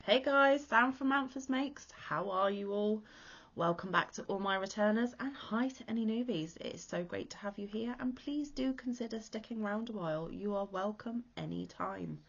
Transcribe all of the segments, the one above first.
Hey guys, Sam from Manfa's Makes. How are you all? Welcome back to all my returners, and hi to any newbies. It is so great to have you here, and please do consider sticking around a while. You are welcome anytime.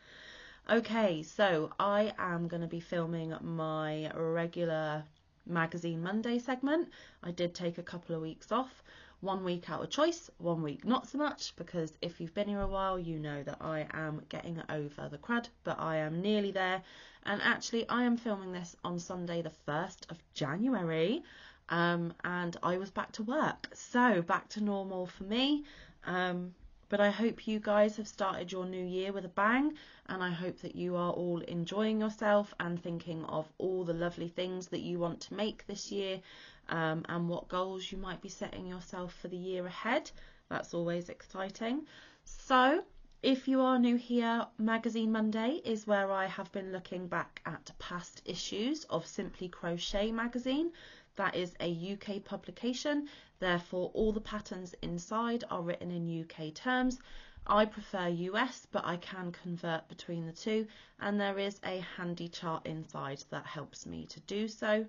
Okay, so I am going to be filming my regular Magazine Monday segment. I did take a couple of weeks off. 1 week out of choice, 1 week not so much, because if you've been here a while you know that I am getting over the crud, but I am nearly there. And actually I am filming this on Sunday the 1st of January, and I was back to work, so back to normal for me. But I hope you guys have started your new year with a bang, and I hope that you are all enjoying yourself and thinking of all the lovely things that you want to make this year, and what goals you might be setting yourself for the year ahead. That's always exciting. So if you are new here, Magazine Monday is where I have been looking back at past issues of Simply Crochet magazine. That is a UK publication, therefore all the patterns inside are written in UK terms. I prefer US, but I can convert between the two, and there is a handy chart inside that helps me to do so.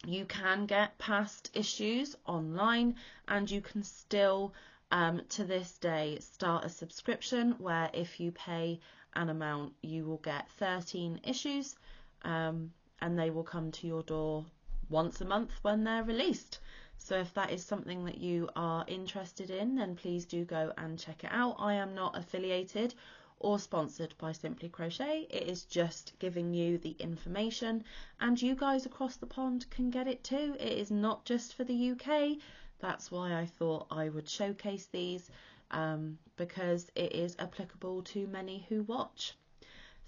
You can get past issues online, and you can still to this day start a subscription where if you pay an amount you will get 13 issues, and they will come to your door once a month when they're released. So if that is something that you are interested in, then please do go and check it out. I am not affiliated or sponsored by Simply Crochet. It is just giving you the information, and you guys across the pond can get it too. It is not just for the UK. That's why I thought I would showcase these, because it is applicable to many who watch.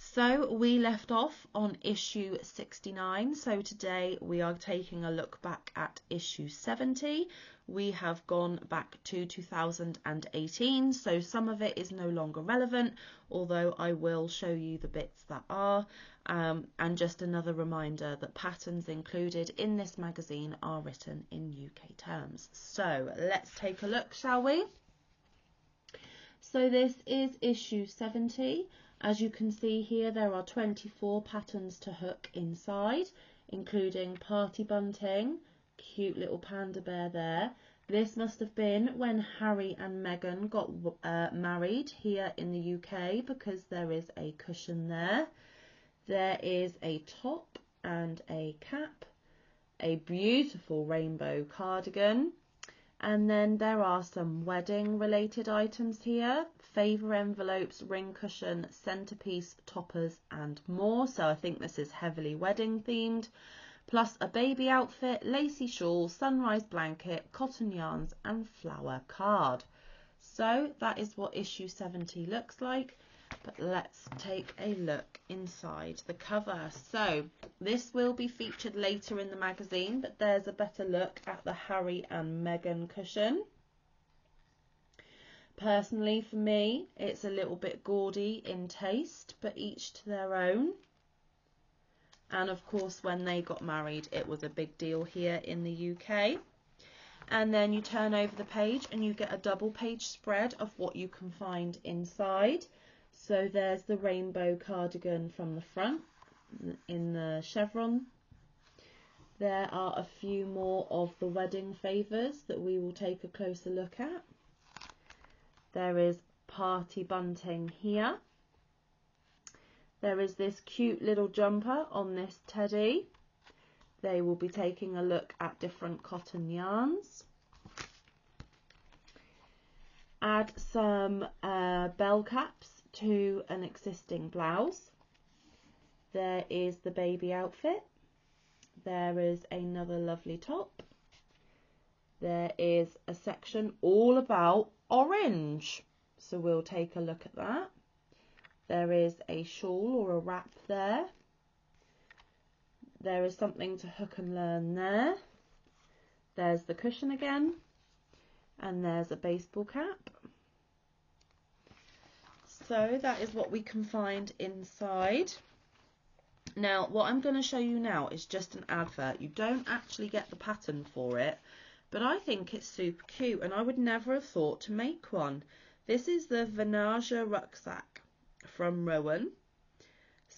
So we left off on issue 69, so today we are taking a look back at issue 70. We have gone back to 2018, so some of it is no longer relevant, although I will show you the bits that are. And just another reminder that patterns included in this magazine are written in UK terms. So let's take a look, shall we? So this is issue 70. As you can see here, there are 24 patterns to hook inside, including party bunting, cute little panda bear there. This must have been when Harry and Meghan got married here in the UK, because there is a cushion there. There is a top and a cap, a beautiful rainbow cardigan, and then there are some wedding related items here: favour envelopes, ring cushion, centrepiece, toppers and more. So I think this is heavily wedding themed, plus a baby outfit, lacy shawl, sunrise blanket, cotton yarns and flower card. So that is what issue 70 looks like. But let's take a look inside the cover. So this will be featured later in the magazine, but there's a better look at the Harry and Meghan cushion. Personally, for me, it's a little bit gaudy in taste, but each to their own. And of course, when they got married, it was a big deal here in the UK. And then you turn over the page and you get a double page spread of what you can find inside. So there's the rainbow cardigan from the front in the chevron. There are a few more of the wedding favours that we will take a closer look at. There is party bunting here. There is this cute little jumper on this teddy. They will be taking a look at different cotton yarns. Add some bell caps to an existing blouse. There is the baby outfit. There is another lovely top. There is a section all about orange, so we'll take a look at that. There is a shawl or a wrap there. There is something to hook and learn there. There's the cushion again, and there's a baseball cap. So that is what we can find inside. Now what I'm going to show you now is just an advert. You don't actually get the pattern for it, but I think it's super cute and I would never have thought to make one. This is the Vanage rucksack from Rowan.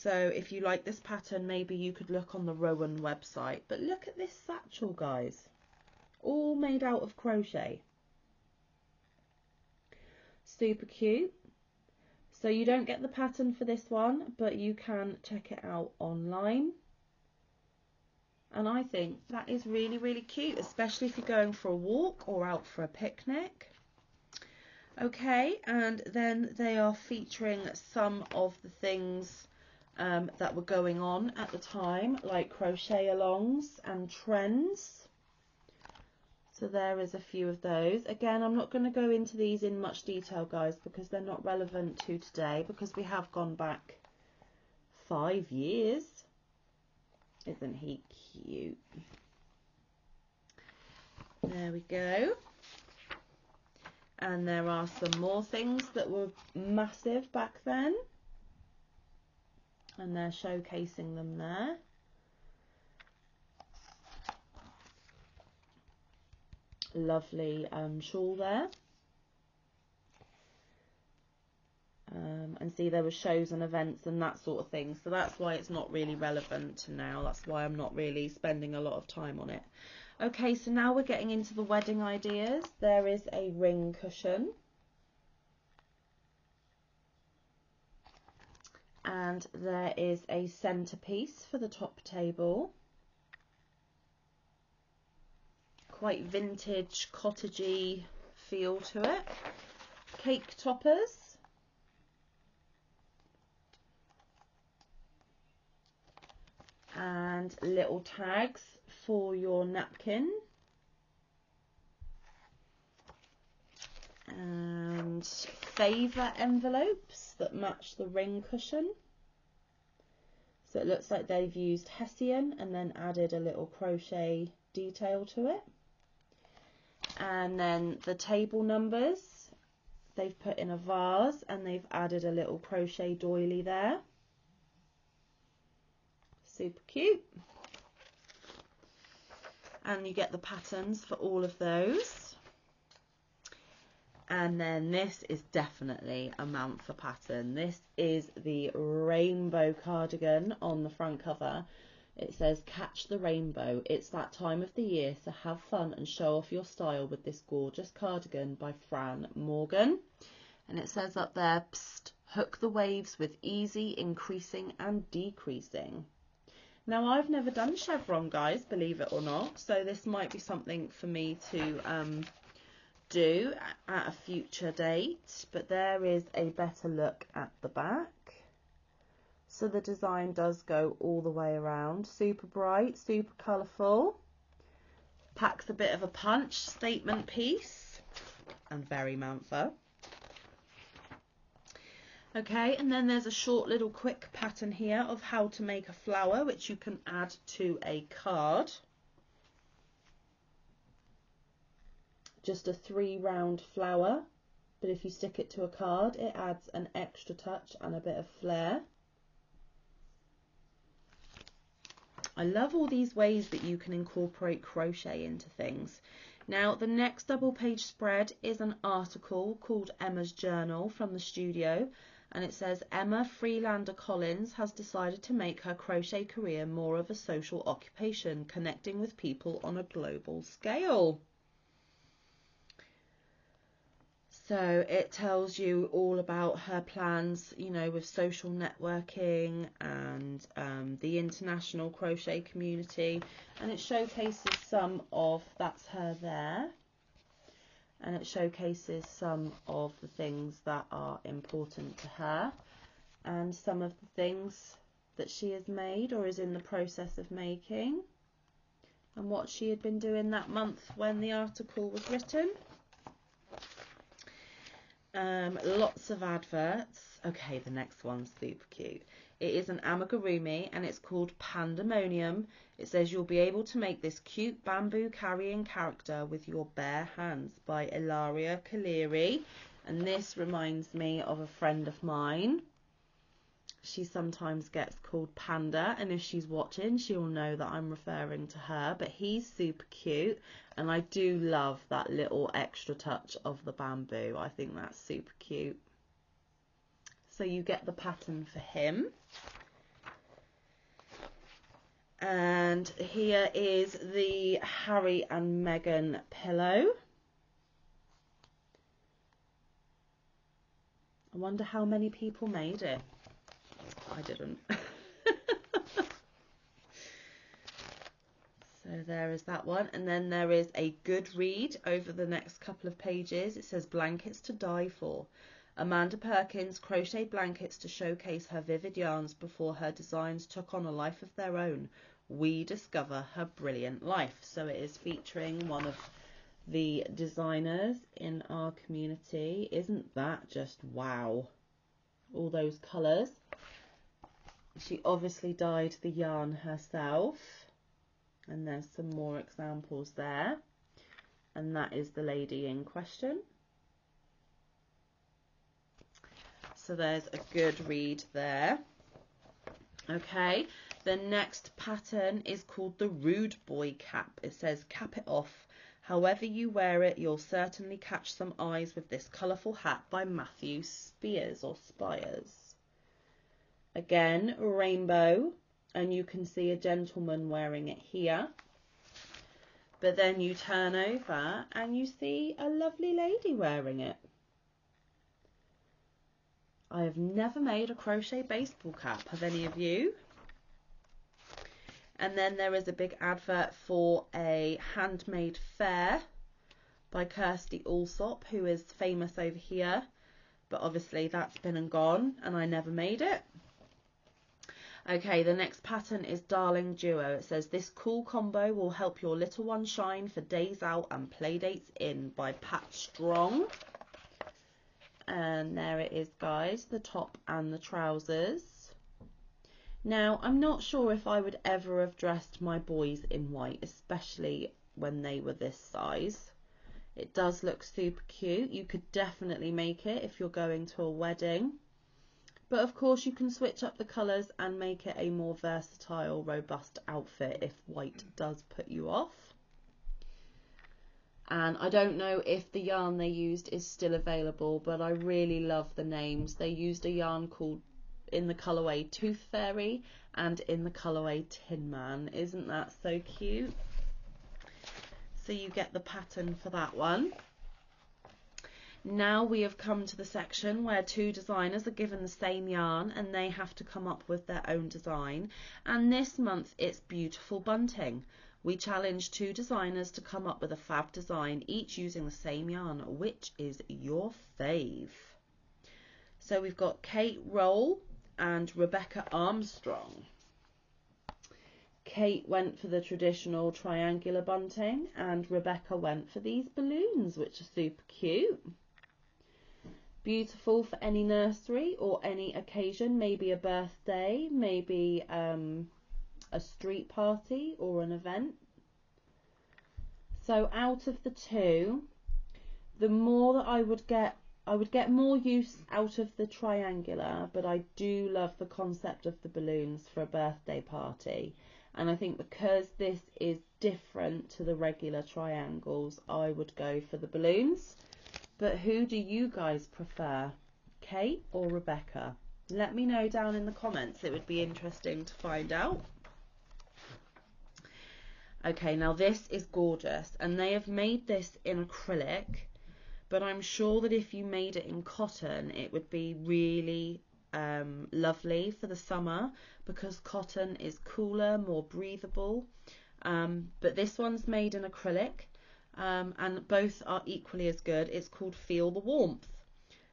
So if you like this pattern, maybe you could look on the Rowan website. But look at this satchel, guys. All made out of crochet. Super cute. So you don't get the pattern for this one, but you can check it out online. And I think that is really, really cute, especially if you're going for a walk or out for a picnic. Okay, and then they are featuring some of the things that were going on at the time, like crochet alongs and trends. So there is a few of those. Again, I'm not going to go into these in much detail, guys, because they're not relevant to today, because we have gone back 5 years. Isn't he cute? There we go. And there are some more things that were massive back then. And they're showcasing them there. Lovely shawl there. And see, there were shows and events and that sort of thing. So that's why it's not really relevant to now. That's why I'm not really spending a lot of time on it. Okay, so now we're getting into the wedding ideas. There is a ring cushion. And there is a centerpiece for the top table. Quite vintage, cottagey feel to it. Cake toppers. And little tags for your napkin. And favour envelopes that match the ring cushion. So it looks like they've used hessian and then added a little crochet detail to it. And then the table numbers, they've put in a vase and they've added a little crochet doily there. Super cute. And you get the patterns for all of those. And then this is definitely a Manfa pattern. This is the rainbow cardigan on the front cover. It says, "Catch the rainbow. It's that time of the year, so have fun and show off your style with this gorgeous cardigan," by Fran Morgan. And it says up there, "Psst, hook the waves with easy increasing and decreasing." Now, I've never done chevron, guys, believe it or not, so this might be something for me to do at a future date, but there is a better look at the back. So the design does go all the way around. Super bright, super colourful, packs a bit of a punch, statement piece, and very Manfa. Okay, and then there's a short little quick pattern here of how to make a flower, which you can add to a card. Just a 3 round flower, but if you stick it to a card, it adds an extra touch and a bit of flair. I love all these ways that you can incorporate crochet into things. Now, the next double page spread is an article called Emma's Journal from the studio, and it says, "Emma Freelander Collins has decided to make her crochet career more of a social occupation, connecting with people on a global scale." So it tells you all about her plans, you know, with social networking and the international crochet community. And it showcases some of, that's her there. And it showcases some of the things that are important to her and some of the things that she has made or is in the process of making and what she had been doing that month when the article was written. Lots of adverts. Okay, the next one's super cute. It is an amigurumi and it's called Pandemonium. It says, "You'll be able to make this cute bamboo carrying character with your bare hands," by Ilaria Kaleri. And this reminds me of a friend of mine. She sometimes gets called Panda, and if she's watching, she'll know that I'm referring to her. But he's super cute, and I do love that little extra touch of the bamboo. I think that's super cute. So you get the pattern for him. And here is the Harry and Meghan pillow. I wonder how many people made it. I didn't. So there is that one. And then there is a good read over the next couple of pages. It says Blankets to Die For. Amanda Perkins crocheted blankets to showcase her vivid yarns before her designs took on a life of their own. We discover her brilliant life. So it is featuring one of the designers in our community. Isn't that just wow? All those colours. She obviously dyed the yarn herself, and there's some more examples there, and that is the lady in question. So there's a good read there. Okay, the next pattern is called the Rude Boy Cap. It says cap it off. However you wear it, you'll certainly catch some eyes with this colourful hat by Matthew Spears or Spires. Again, rainbow, and you can see a gentleman wearing it here. But then you turn over and you see a lovely lady wearing it. I have never made a crochet baseball cap. Have any of you? And then there is a big advert for a handmade fair by Kirsty Allsop, who is famous over here. But obviously that's been and gone, and I never made it. Okay, the next pattern is Darling Duo. It says, this cool combo will help your little one shine for days out and play dates in, by Pat Strong. And there it is, guys, the top and the trousers. Now, I'm not sure if I would ever have dressed my boys in white, especially when they were this size. It does look super cute. You could definitely make it if you're going to a wedding. But of course you can switch up the colours and make it a more versatile, robust outfit if white does put you off. And I don't know if the yarn they used is still available, but I really love the names. They used a yarn called, in the colourway Tooth Fairy and in the colourway Tin Man. Isn't that so cute? So you get the pattern for that one. Now we have come to the section where two designers are given the same yarn and they have to come up with their own design. And this month it's Beautiful Bunting. We challenge two designers to come up with a fab design, each using the same yarn. Which is your fave? So we've got Kate Roll and Rebecca Armstrong. Kate went for the traditional triangular bunting and Rebecca went for these balloons, which are super cute. Beautiful for any nursery or any occasion, maybe a birthday, maybe a street party or an event. So out of the two, the more that I would get more use out of the triangular, but I do love the concept of the balloons for a birthday party. And I think because this is different to the regular triangles, I would go for the balloons. But who do you guys prefer, Kate or Rebecca? Let me know down in the comments. It would be interesting to find out. Okay, now this is gorgeous, and they have made this in acrylic, but I'm sure that if you made it in cotton, it would be really lovely for the summer, because cotton is cooler, more breathable. But this one's made in acrylic. And both are equally as good. It's called Feel the Warmth.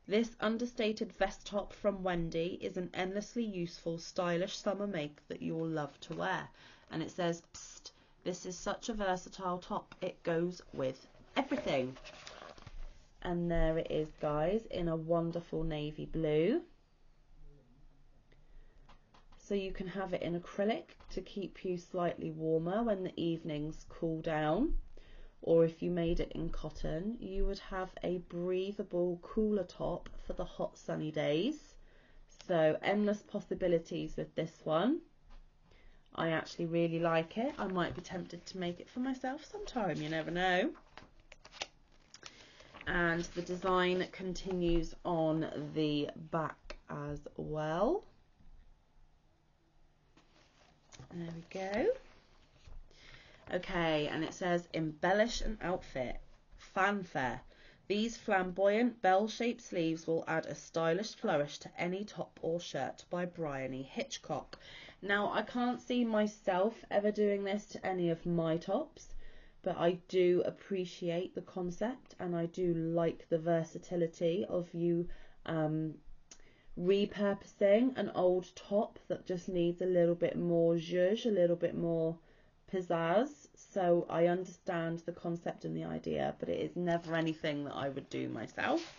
This understated vest top from Wendy is an endlessly useful, stylish summer make that you will love to wear. And it says, psst, this is such a versatile top, it goes with everything. And there it is, guys, in a wonderful navy blue. So you can have it in acrylic to keep you slightly warmer when the evenings cool down. Or if you made it in cotton, you would have a breathable, cooler top for the hot sunny days. So endless possibilities with this one. I actually really like it. I might be tempted to make it for myself sometime, you never know. And the design continues on the back as well. There we go. Okay, and it says embellish an outfit. Fanfare. These flamboyant bell-shaped sleeves will add a stylish flourish to any top or shirt by Bryony Hitchcock. Now, I can't see myself ever doing this to any of my tops, but I do appreciate the concept and I do like the versatility of you repurposing an old top that just needs a little bit more zhuzh, a little bit more pizzazz. So I understand the concept and the idea, but it is never anything that I would do myself.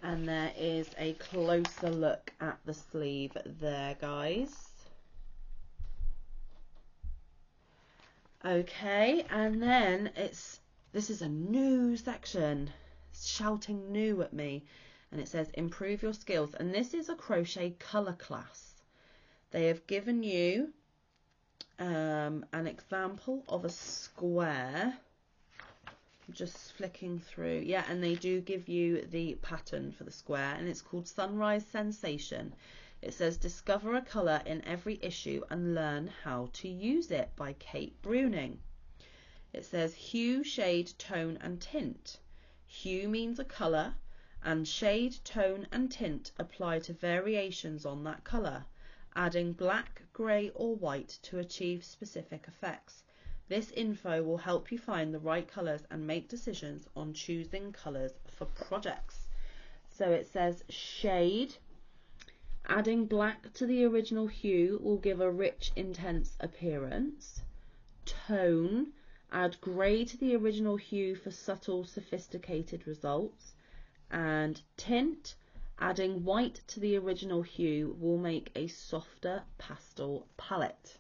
And there is a closer look at the sleeve there, guys. Okay, and then this is a new section. It's shouting new at me. And it says improve your skills. And this is a crochet colour class. They have given you an example of a square. I'm just flicking through. Yeah, and they do give you the pattern for the square. And it's called Sunrise Sensation. It says discover a colour in every issue and learn how to use it by Kate Bruning. It says hue, shade, tone and tint. Hue means a colour, and shade, tone and tint apply to variations on that colour, adding black, grey or white to achieve specific effects. This info will help you find the right colours and make decisions on choosing colours for projects. So it says shade, adding black to the original hue will give a rich, intense appearance. Tone, add grey to the original hue for subtle, sophisticated results. And tint, adding white to the original hue will make a softer pastel palette.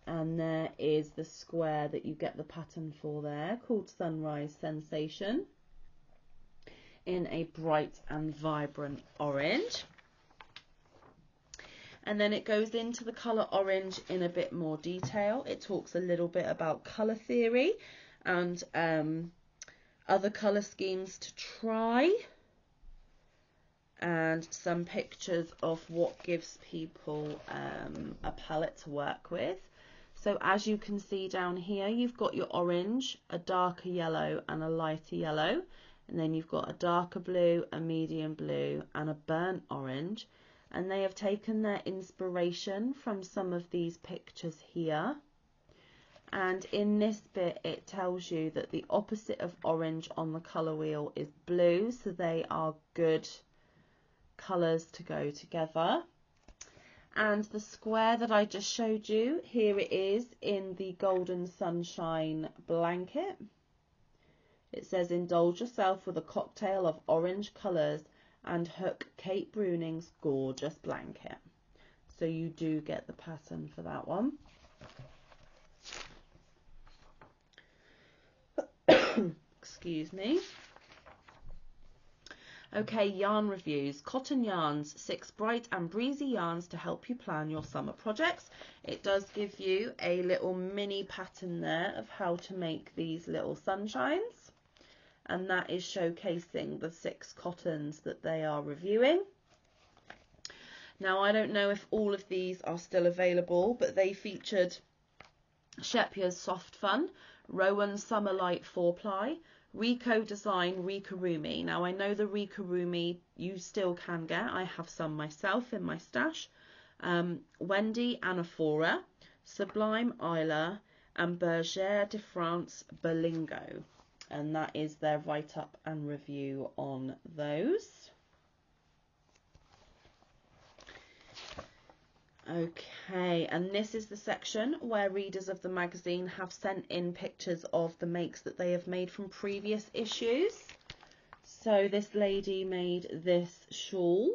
And there is the square that you get the pattern for there, called Sunrise Sensation, in a bright and vibrant orange. And then it goes into the colour orange in a bit more detail. It talks a little bit about colour theory and other colour schemes to try, and some pictures of what gives people a palette to work with. So as you can see down here, you've got your orange, a darker yellow and a lighter yellow, and then you've got a darker blue, a medium blue and a burnt orange, and they have taken their inspiration from some of these pictures here. And in this bit it tells you that the opposite of orange on the colour wheel is blue, so they are good colours to go together. And the square that I just showed you, here it is in the Golden Sunshine blanket. It says indulge yourself with a cocktail of orange colours and hook Kate Bruning's gorgeous blanket. So you do get the pattern for that one. Excuse me. Okay, yarn reviews. Cotton yarns, 6 bright and breezy yarns to help you plan your summer projects. It does give you a little mini pattern there of how to make these little sunshines, and that is showcasing the 6 cottons that they are reviewing. Now, I don't know if all of these are still available, but they featured Shepya's Soft Fun, Rowan Summer Light 4-ply, Rico Design Rikarumi. Now I know the Rikarumi you still can get. I have some myself in my stash. Wendy Anaphora, Sublime Isla and Bergère de France Berlingo. And that is their write-up and review on those. Okay, and this is the section where readers of the magazine have sent in pictures of the makes that they have made from previous issues. So this lady made this shawl,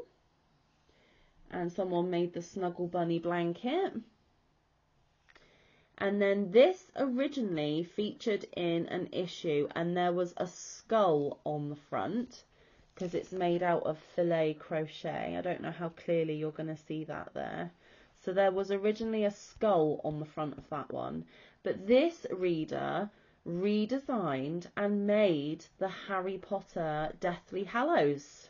and someone made the Snuggle Bunny blanket. And then this originally featured in an issue, and there was a skull on the front because it's made out of filet crochet. I don't know how clearly you're going to see that there. So there was originally a skull on the front of that one, but this reader redesigned and made the Harry Potter Deathly Hallows,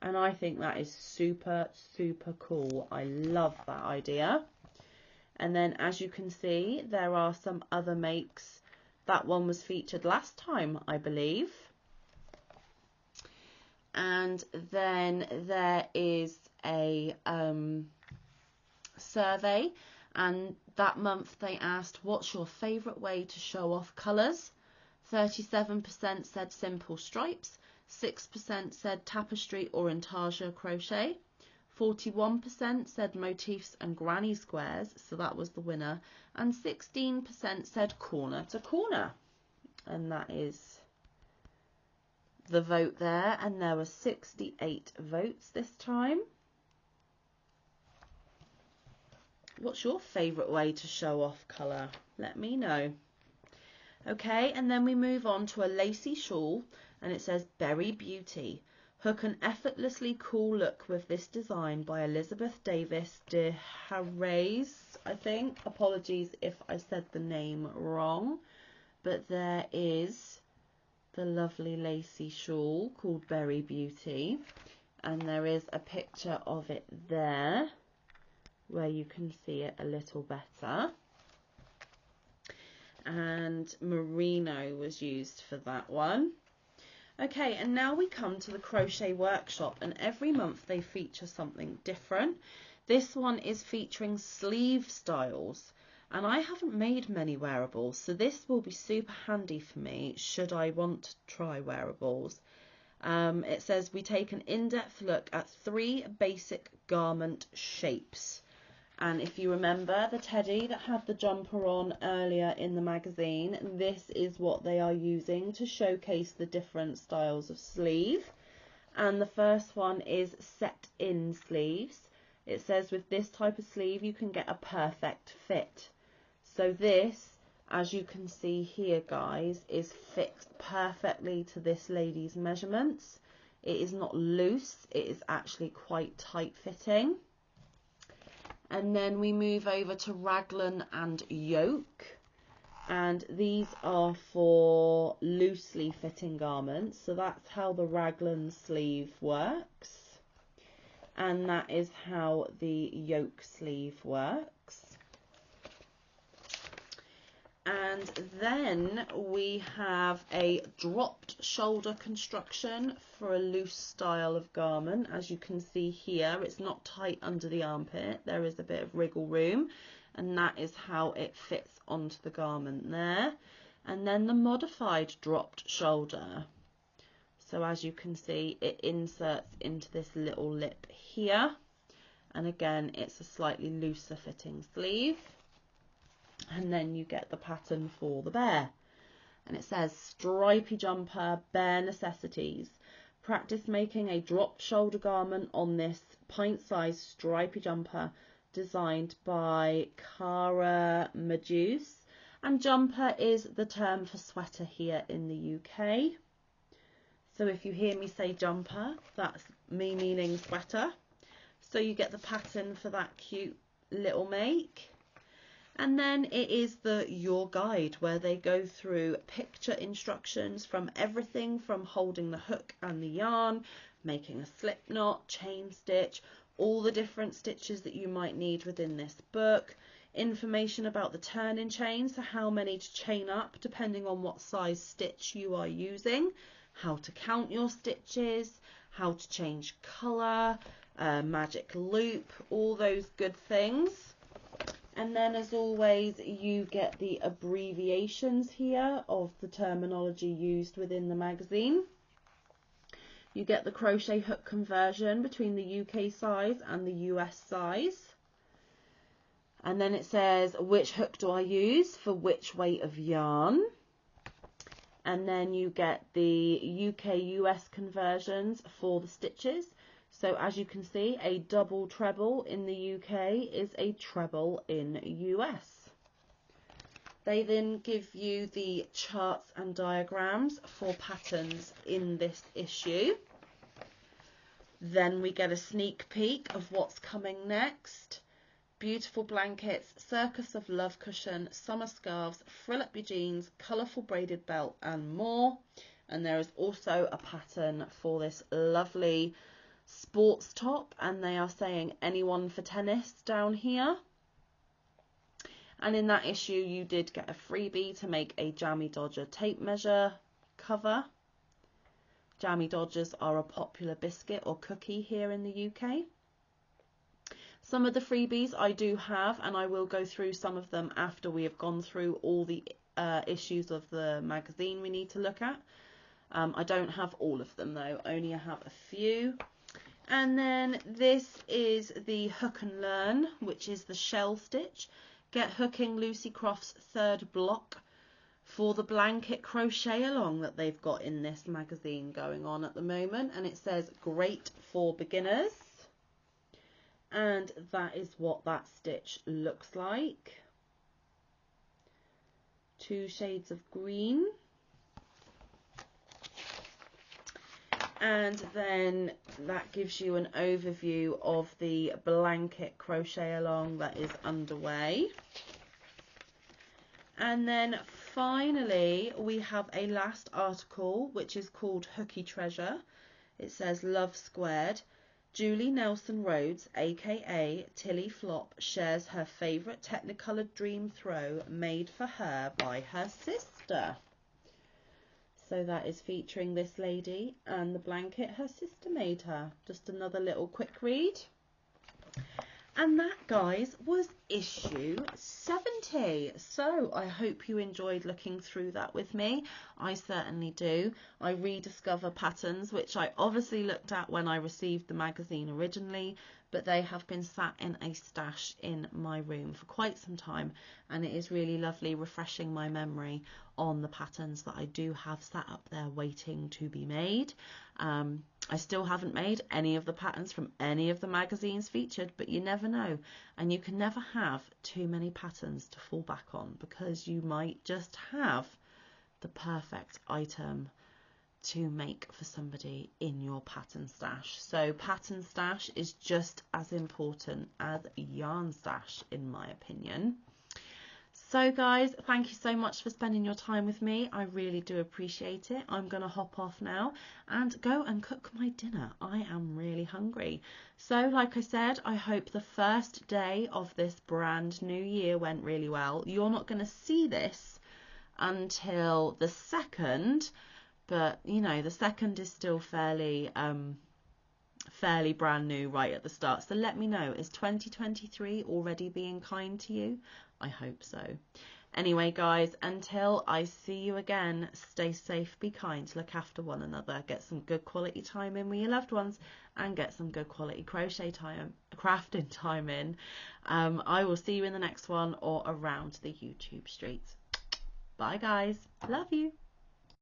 and I think that is super, super cool. I love that idea. And then as you can see, there are some other makes. That one was featured last time, I believe. And then there is a survey, and that month they asked, what's your favourite way to show off colours? 37% said simple stripes, 6% said tapestry or intarsia crochet, 41% said motifs and granny squares, so that was the winner, and 16% said corner to corner. And that is the vote there, and there were 68 votes this time. What's your favourite way to show off colour? Let me know. Okay, and then we move on to a lacy shawl, and it says Berry Beauty. Hook an effortlessly cool look with this design by Elizabeth Davis de Harreis, I think. Apologies if I said the name wrong. But there is the lovely lacy shawl called Berry Beauty, and there is a picture of it there where you can see it a little better. And merino was used for that one. Okay, and now we come to the crochet workshop, and every month they feature something different. This one is featuring sleeve styles, and I haven't made many wearables, so this will be super handy for me should I want to try wearables. It says we take an in-depth look at 3 basic garment shapes. And if you remember the teddy that had the jumper on earlier in the magazine, this is what they are using to showcase the different styles of sleeve. And the first one is set in sleeves. It says with this type of sleeve you can get a perfect fit. So this, as you can see here guys, is fit perfectly to this lady's measurements. It is not loose, it is actually quite tight fitting. And then we move over to raglan and yoke, and these are for loosely fitting garments, so that's how the raglan sleeve works, and that is how the yoke sleeve works. And then we have a dropped shoulder construction for a loose style of garment. As you can see here, it's not tight under the armpit, there is a bit of wriggle room, and that is how it fits onto the garment there. And then the modified dropped shoulder. So as you can see, it inserts into this little lip here, and again it's a slightly looser fitting sleeve. And then you get the pattern for the bear, and it says stripy jumper, bare necessities. Practice making a drop shoulder garment on this pint-sized stripy jumper designed by Cara Meduse, and jumper is the term for sweater here in the UK. So if you hear me say jumper, that's me meaning sweater. So you get the pattern for that cute little make. And then it is the Your Guide, where they go through picture instructions from everything from holding the hook and the yarn, making a slip knot, chain stitch, all the different stitches that you might need within this book, information about the turning chain, so how many to chain up depending on what size stitch you are using, how to count your stitches, how to change colour, magic loop, all those good things. And then as always you get the abbreviations here of the terminology used within the magazine. You get the crochet hook conversion between the UK size and the US size. And then it says which hook do I use for which weight of yarn. And then you get the UK US conversions for the stitches. So as you can see, a double treble in the UK is a treble in US. They then give you the charts and diagrams for patterns in this issue. Then we get a sneak peek of what's coming next. Beautiful blankets, circus of love cushion, summer scarves, frill up your jeans, colourful braided belt and more. And there is also a pattern for this lovely sports top, and they are saying anyone for tennis down here. And in that issue you did get a freebie to make a Jammy Dodger tape measure cover. Jammy Dodgers are a popular biscuit or cookie here in the UK. Some of the freebies I do have, and I will go through some of them after we have gone through all the issues of the magazine we need to look at. I don't have all of them though, only I have a few. And then this is the Hook and Learn, which is the shell stitch. Get hooking Lucy Croft's third block for the blanket crochet along that they've got in this magazine going on at the moment. And it says great for beginners. And that is what that stitch looks like. 2 shades of green. And then that gives you an overview of the blanket crochet along that is underway. And then finally we have a last article which is called Hooky Treasure. It says Love Squared. Julie Nelson Rhodes, aka Tilly Flop, shares her favourite Technicoloured dream throw made for her by her sister. So that is featuring this lady and the blanket her sister made her. Just another little quick read. And that, guys, was issue 70. So I hope you enjoyed looking through that with me. I certainly do. I rediscover patterns which I obviously looked at when I received the magazine originally, but they have been sat in a stash in my room for quite some time, and it is really lovely refreshing my memory on the patterns that I do have sat up there waiting to be made. I still haven't made any of the patterns from any of the magazines featured, but you never know, and you can never have too many patterns to fall back on, because you might just have the perfect item to make for somebody in your pattern stash. So pattern stash is just as important as yarn stash in my opinion. So guys, thank you so much for spending your time with me. I really do appreciate it. I'm going to hop off now and go and cook my dinner. I am really hungry. So like I said, I hope the first day of this brand new year went really well. You're not going to see this until the 2nd, but you know, the 2nd is still fairly brand new right at the start. So let me know, is 2023 already being kind to you? I hope so. Anyway guys, until I see you again, stay safe, be kind, look after one another, get some good quality time in with your loved ones, and get some good quality crochet time, crafting time in. I will see you in the next one or around the YouTube streets. Bye guys, love you.